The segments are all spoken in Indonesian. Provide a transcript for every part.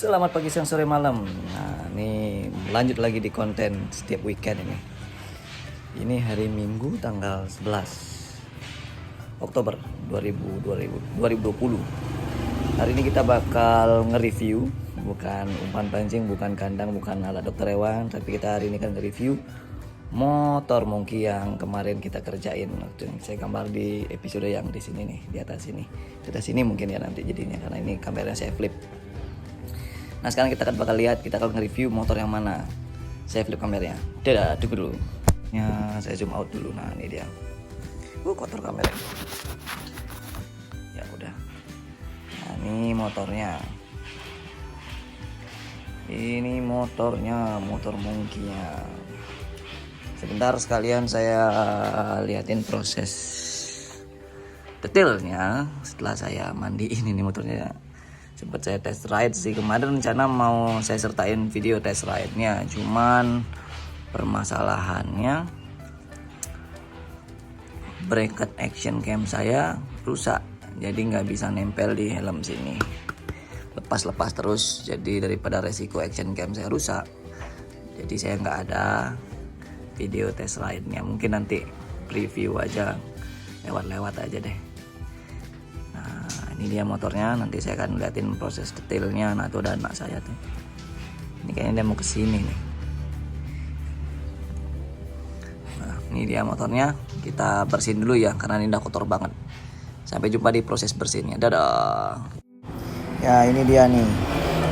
Selamat pagi, siang, sore, malam. Nah, ini lanjut lagi di konten setiap weekend ini. Ini hari Minggu tanggal 11 Oktober 2020. Hari ini kita bakal nge-review, bukan umpan pancing, bukan kandang, bukan alat dokter hewan, tapi kita hari ini kan nge-review motor monkey yang kemarin kita kerjain. Waktu yang saya gambar di episode yang di sini nih, di atas sini. Di atas sini mungkin ya nanti jadinya, karena ini kameranya saya flip. Nah, sekarang kita akan bakal lihat, kita akan nge-review motor yang mana. Saya flip kameranya. Dadah, tunggu dulu. Ya, saya zoom out dulu. Nah, ini dia. Kotor kamera. Ya udah. Nah, ini motornya. Ini motornya, motor monkey-nya. Sebentar sekalian saya liatin proses detailnya setelah saya mandiin ini motornya. Sempat saya test ride sih kemarin, rencana mau saya sertain video test ride-nya, cuman permasalahannya bracket action cam saya rusak, jadi nggak bisa nempel di helm sini, lepas terus. Jadi daripada resiko action cam saya rusak, jadi saya nggak ada video test ride-nya. Mungkin nanti preview aja, lewat aja deh. Ini dia motornya, nanti saya akan liatin proses detailnya. Nah, itu ada anak saya tuh, ini kayaknya dia mau kesini nih. Nah, ini dia motornya, kita bersihin dulu ya, karena ini udah kotor banget. Sampai jumpa di proses bersihnya, dadah. Ya, ini dia nih,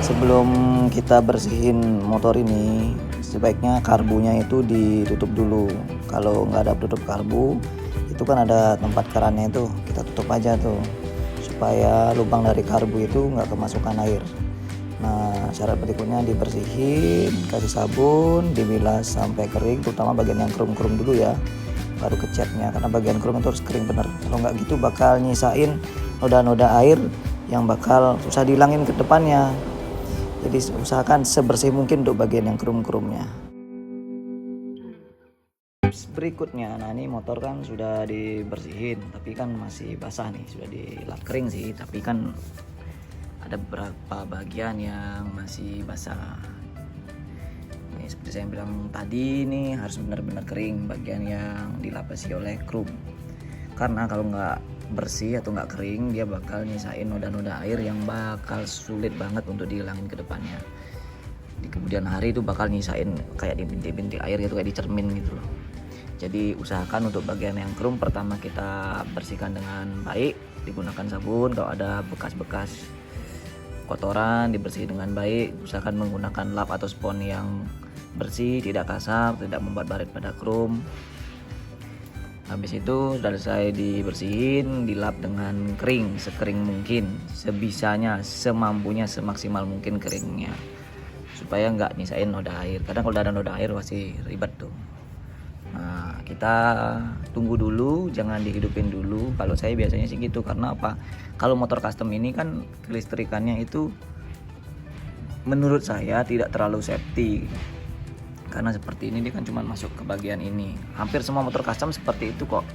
sebelum kita bersihin motor ini, sebaiknya karbunya itu ditutup dulu. Kalau nggak ada tutup karbu, itu kan ada tempat kerannya itu, kita tutup aja tuh, supaya lubang dari karbu itu nggak kemasukan air. Nah, syarat berikutnya dibersihin, kasih sabun, dibilas sampai kering, terutama bagian yang krum-krum dulu ya, baru kecatnya, karena bagian krum itu harus kering bener. Kalau nggak gitu bakal nyisain noda-noda air yang bakal susah dihilangin ke depannya. Jadi usahakan sebersih mungkin untuk bagian yang krum-krumnya. Berikutnya, nah ini motor kan sudah dibersihin, tapi kan masih basah nih, sudah dilap kering sih, tapi kan ada beberapa bagian yang masih basah. Ini seperti saya bilang tadi, nih harus benar-benar kering bagian yang dilapisi oleh krum, karena kalau nggak bersih atau nggak kering, dia bakal nyisain noda-noda air yang bakal sulit banget untuk dihilangin ke depannya. Di kemudian hari itu bakal nyisain kayak di bintik-bintik air gitu, kayak di cermin gitu loh. Jadi usahakan untuk bagian yang krum pertama kita bersihkan dengan baik, digunakan sabun. Kalau ada bekas-bekas kotoran dibersihin dengan baik, usahakan menggunakan lap atau spons yang bersih, tidak kasar, tidak membuat baret pada krum. Habis itu sudah selesai dibersihin, dilap dengan kering, sekering mungkin, sebisanya, semampunya, semaksimal mungkin keringnya, supaya nggak nyisain noda air. Kadang kalau ada noda air pasti ribet tuh. Nah, kita tunggu dulu, jangan dihidupin dulu. Kalau saya biasanya sih gitu, karena apa? Kalau motor custom ini kan kelistrikannya itu menurut saya tidak terlalu safety. Karena seperti ini dia kan cuma masuk ke bagian ini. Hampir semua motor custom seperti itu kok.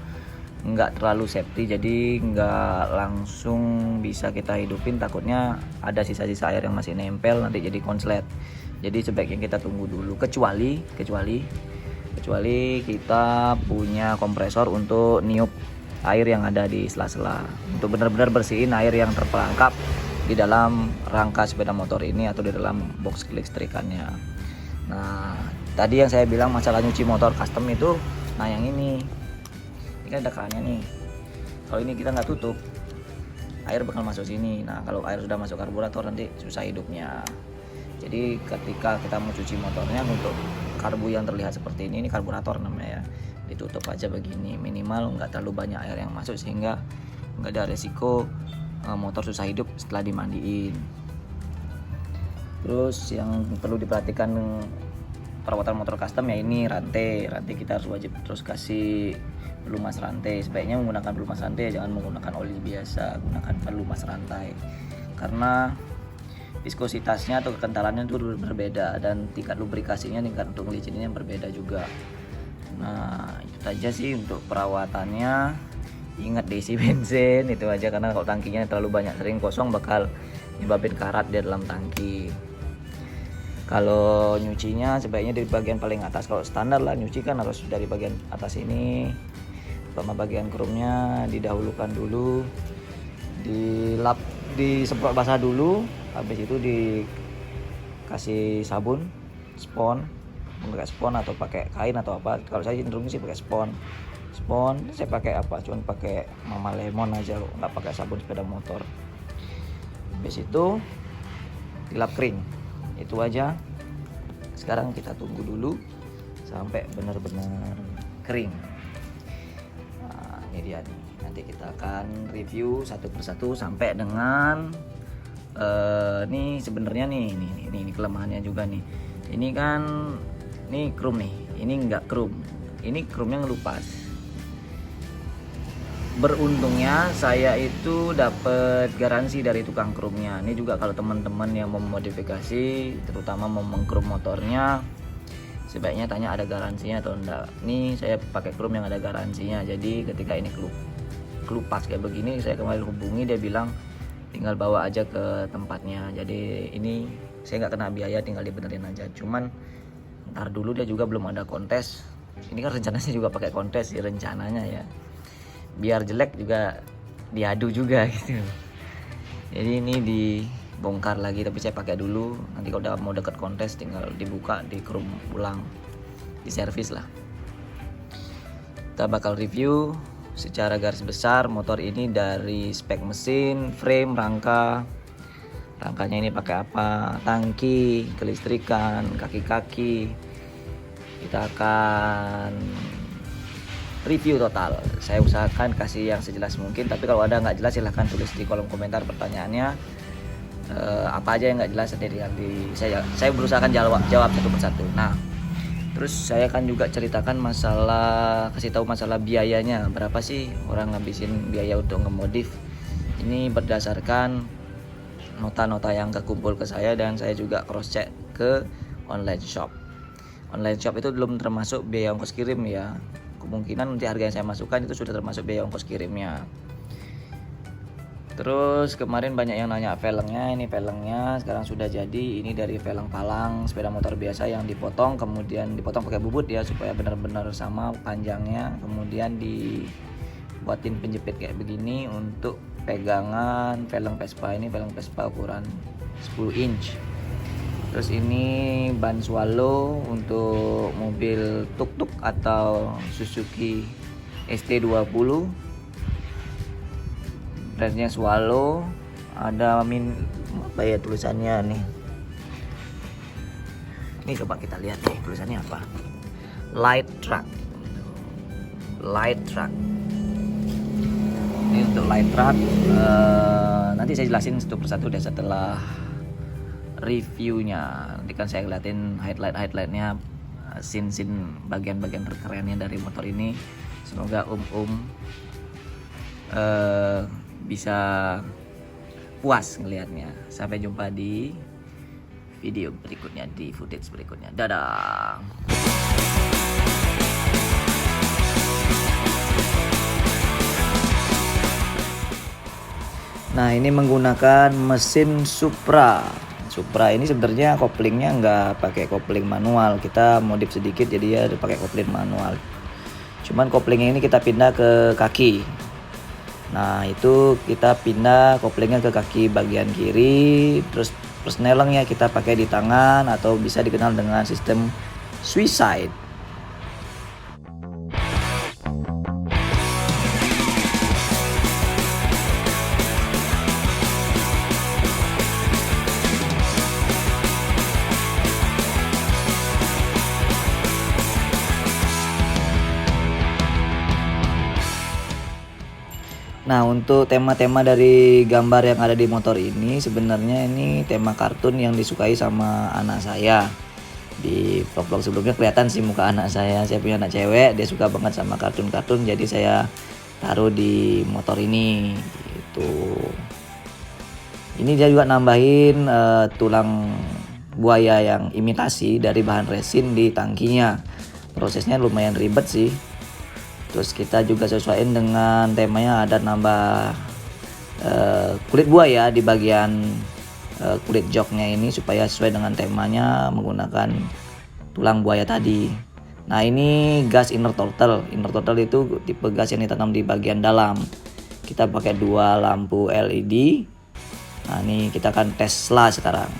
Nggak terlalu safety, jadi nggak langsung bisa kita hidupin. Takutnya ada sisa-sisa air yang masih nempel, nanti jadi konslet. Jadi sebaiknya kita tunggu dulu. Kecuali kita punya kompresor untuk niup air yang ada di sela-sela, untuk benar-benar bersihin air yang terperangkap di dalam rangka sepeda motor ini atau di dalam box kelistrikannya. Nah, tadi yang saya bilang masalah nyuci motor custom itu, nah yang ini kan ada kerannya nih. Kalau ini kita nggak tutup, air bakal masuk sini. Nah, kalau air sudah masuk karburator nanti susah hidupnya. Jadi ketika kita mau cuci motornya, untuk karbu yang terlihat seperti ini karburator namanya ya, ditutup aja begini, minimal nggak terlalu banyak air yang masuk sehingga nggak ada resiko motor susah hidup setelah dimandiin. Terus yang perlu diperhatikan perawatan motor custom ya, ini rantai kita harus wajib terus kasih pelumas rantai. Sebaiknya menggunakan pelumas rantai, jangan menggunakan oli biasa, gunakan pelumas rantai, karena viskositasnya atau kekentalannya itu berbeda, dan tingkat lubrikasinya, tingkat untuk ngelicinnya berbeda juga. Nah, itu aja sih untuk perawatannya. Ingat diisi bensin itu aja, karena kalau tangkinya terlalu banyak sering kosong bakal nyebabin karat di dalam tangki. Kalau nyucinya sebaiknya dari bagian paling atas. Kalau standar lah nyuci kan harus dari bagian atas ini, sama bagian krumnya didahulukan dulu, dilap, disemprot basah dulu, habis itu dikasih sabun, spon, pakai spon atau pakai kain atau apa. Kalau saya cenderung sih pakai spon. Saya pakai apa? Cuman pakai Mama Lemon aja, nggak pakai sabun sepeda motor. Habis itu dilap kering. Itu aja. Sekarang kita tunggu dulu sampai benar-benar kering. Nah, ini dia nih. Nanti kita akan review satu persatu sampai dengan nih sebenarnya nih kelemahannya juga nih. Ini kan nih krum nih. Ini enggak krum. Ini krumnya ngelupas. Beruntungnya saya itu dapat garansi dari tukang krumnya. Ini juga kalau teman-teman yang mau memodifikasi, terutama mau mengkrum motornya, sebaiknya tanya ada garansinya atau enggak. Ini saya pakai krum yang ada garansinya. Jadi ketika ini kelupas kayak begini, saya kembali hubungi, dia bilang tinggal bawa aja ke tempatnya. Jadi ini saya nggak kena biaya, tinggal dibenerin aja. Cuman ntar dulu, dia juga belum ada kontes. Ini kan rencananya juga pakai kontes sih rencananya ya. Biar jelek juga diadu juga gitu. Jadi ini dibongkar lagi, tapi saya pakai dulu. Nanti kalau udah mau deket kontes tinggal dibuka, di krum ulang, diservis lah. Kita bakal review secara garis besar motor ini dari spek mesin, frame, rangkanya ini pakai apa, tangki, kelistrikan, kaki-kaki. Kita akan review total. Saya usahakan kasih yang sejelas mungkin, tapi kalau ada nggak jelas silahkan tulis di kolom komentar pertanyaannya. Apa aja yang nggak jelas nanti saya berusaha jawab satu persatu. Nah, terus saya akan juga ceritakan kasih tahu masalah biayanya, berapa sih orang ngabisin biaya untuk ngemodif. Ini berdasarkan nota-nota yang kekumpul ke saya, dan saya juga cross check ke online shop. Online shop itu belum termasuk biaya ongkos kirim ya. Kemungkinan nanti harga yang saya masukkan itu sudah termasuk biaya ongkos kirimnya. Terus kemarin banyak yang nanya velgnya. Ini velgnya sekarang sudah jadi. Ini dari velg palang sepeda motor biasa yang dipotong, kemudian dipotong pakai bubut ya, supaya benar-benar sama panjangnya. Kemudian dibuatin penjepit kayak begini untuk pegangan velg Vespa. Ini velg Vespa ukuran 10 inch. Terus ini ban swallow untuk mobil tuk-tuk atau Suzuki ST20. Brandnya Swallow. Ada apa ya tulisannya nih? Ini coba kita lihat nih tulisannya apa. Light truck. Ini untuk light truck. Nanti saya jelasin satu persatu deh setelah reviewnya. Nanti kan saya ngeliatin highlightnya, scene bagian-bagian terkerennya dari motor ini. Semoga bisa puas ngelihatnya. Sampai jumpa di video berikutnya, di footage berikutnya. Dadah. Nah, ini menggunakan mesin Supra ini sebenarnya koplingnya nggak pakai kopling manual, kita modif sedikit jadi ya pakai kopling manual. Cuman koplingnya ini kita pindah ke kaki. Nah, itu kita pindah koplingnya ke kaki bagian kiri. Terus persnelengnya kita pakai di tangan, atau bisa dikenal dengan sistem suicide. Nah, untuk tema-tema dari gambar yang ada di motor ini, sebenarnya ini tema kartun yang disukai sama anak saya. Di vlog-vlog sebelumnya kelihatan sih muka anak saya. Saya punya anak cewek, dia suka banget sama kartun-kartun, jadi saya taruh di motor ini gitu. Ini dia juga nambahin tulang buaya yang imitasi dari bahan resin di tangkinya. Prosesnya lumayan ribet sih. Terus kita juga sesuaiin dengan temanya, ada nambah kulit buaya di bagian kulit joknya ini supaya sesuai dengan temanya menggunakan tulang buaya tadi. Nah ini gas inner throttle. Inner throttle itu tipe gas yang ditanam di bagian dalam. Kita pakai 2 lampu LED. Nah ini kita akan tes sekarang.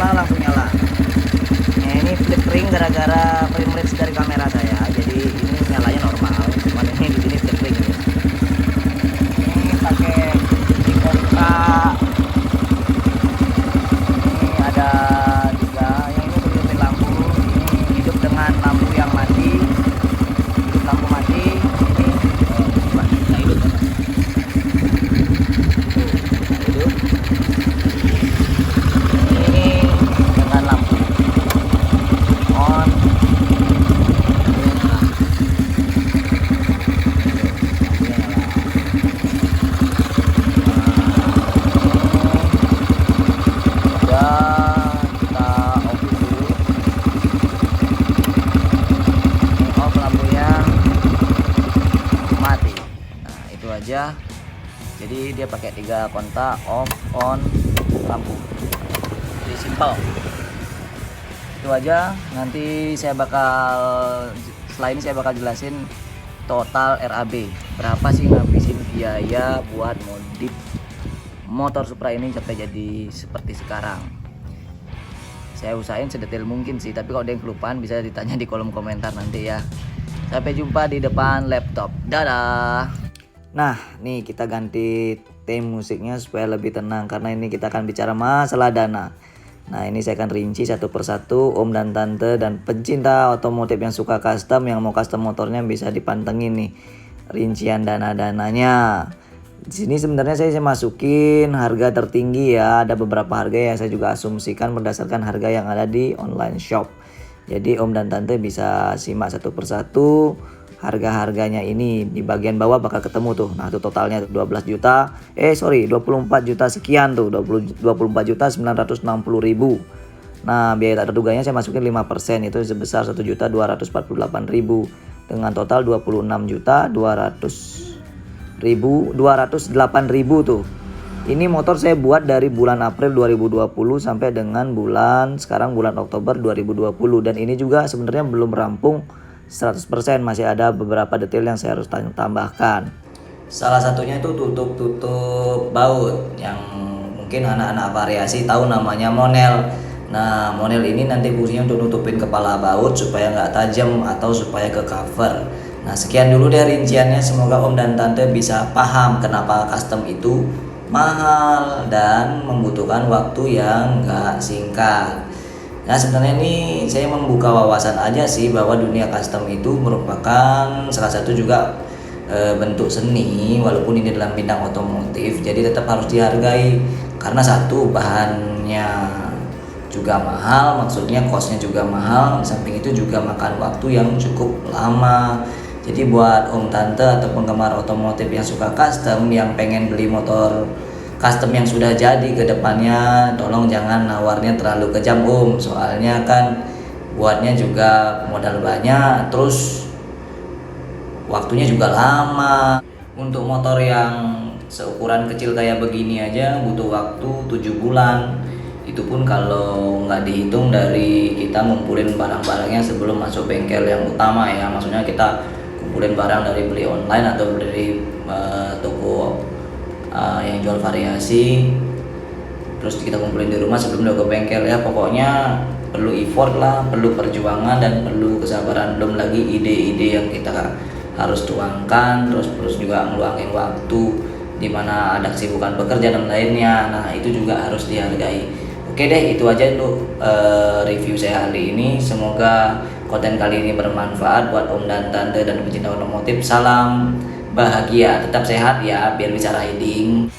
Langsung nyala. Nah, ini flip ring gara-gara frame rate dari kamera saya. Jadi ini nyalanya normal. Cuman ini di sini flip ring. Ini pakai di kontak. Ini ada 3. Yang ini hidupin lampu. Ini hidup dengan lampu yang mati. Hidup lampu mati. Ini hidup. Hidup. Aja. Jadi dia pakai 3 kontak, off, on, lampu. Jadi simple. Itu aja. Nanti setelah ini saya bakal jelasin total RAB. Berapa sih ngabisin biaya buat modif motor Supra ini sampai jadi seperti sekarang. Saya usahain sedetail mungkin sih, tapi kalau ada yang kelupaan bisa ditanya di kolom komentar nanti ya. Sampai jumpa di depan laptop. Dadah. Nah, nih kita ganti theme musiknya supaya lebih tenang karena ini kita akan bicara masalah dana. Nah, ini saya akan rinci satu persatu. Om dan tante dan pencinta otomotif yang suka custom, yang mau custom motornya bisa dipantengin nih rincian dana-dananya. Di sini sebenarnya saya masukin harga tertinggi ya. Ada beberapa harga yang saya juga asumsikan berdasarkan harga yang ada di online shop. Jadi om dan tante bisa simak satu persatu. Harga-harganya ini di bagian bawah bakal ketemu tuh. Nah, itu totalnya 24 juta sekian tuh. 24.960.000. Nah, biaya tak terduganya saya masukin 5%, itu sebesar 1.248.000 dengan total 26.208.000 tuh. Ini motor saya buat dari bulan April 2020 sampai dengan sekarang bulan Oktober 2020, dan ini juga sebenarnya belum rampung 100%, masih ada beberapa detail yang saya harus tambahkan. Salah satunya itu tutup baut yang mungkin anak-anak variasi tahu namanya monel. Nah, monel ini nanti fungsinya untuk nutupin kepala baut supaya nggak tajam atau supaya ke cover. Nah, sekian dulu deh rinciannya. Semoga om dan tante bisa paham kenapa custom itu mahal dan membutuhkan waktu yang nggak singkat. Nah, sebenarnya ini saya membuka wawasan aja sih bahwa dunia custom itu merupakan salah satu juga bentuk seni, walaupun ini dalam bidang otomotif. Jadi tetap harus dihargai karena satu, bahannya juga mahal, maksudnya costnya juga mahal. Di samping itu juga makan waktu yang cukup lama. Jadi buat om tante atau penggemar otomotif yang suka custom, yang pengen beli motor custom yang sudah jadi ke depannya, tolong jangan nawarnya terlalu kejam om, soalnya kan buatnya juga modal banyak, terus waktunya juga lama. Untuk motor yang seukuran kecil kayak begini aja butuh waktu 7 bulan. Itu pun kalau nggak dihitung dari kita ngumpulin barang-barangnya sebelum masuk bengkel yang utama ya. Maksudnya kita kumpulin barang dari beli online atau dari toko yang jual variasi, terus kita kumpulin di rumah sebelum ke bengkel ya. Pokoknya perlu effort lah, perlu perjuangan dan perlu kesabaran, belum lagi ide-ide yang kita harus tuangkan, terus juga ngeluangin waktu dimana ada kesibukan bekerja dan lainnya. Nah, itu juga harus dihargai. Oke deh, itu aja untuk review saya hari ini. Semoga konten kali ini bermanfaat buat om dan tante dan pecinta otomotif. Salam bahagia, tetap sehat ya biar bisa riding.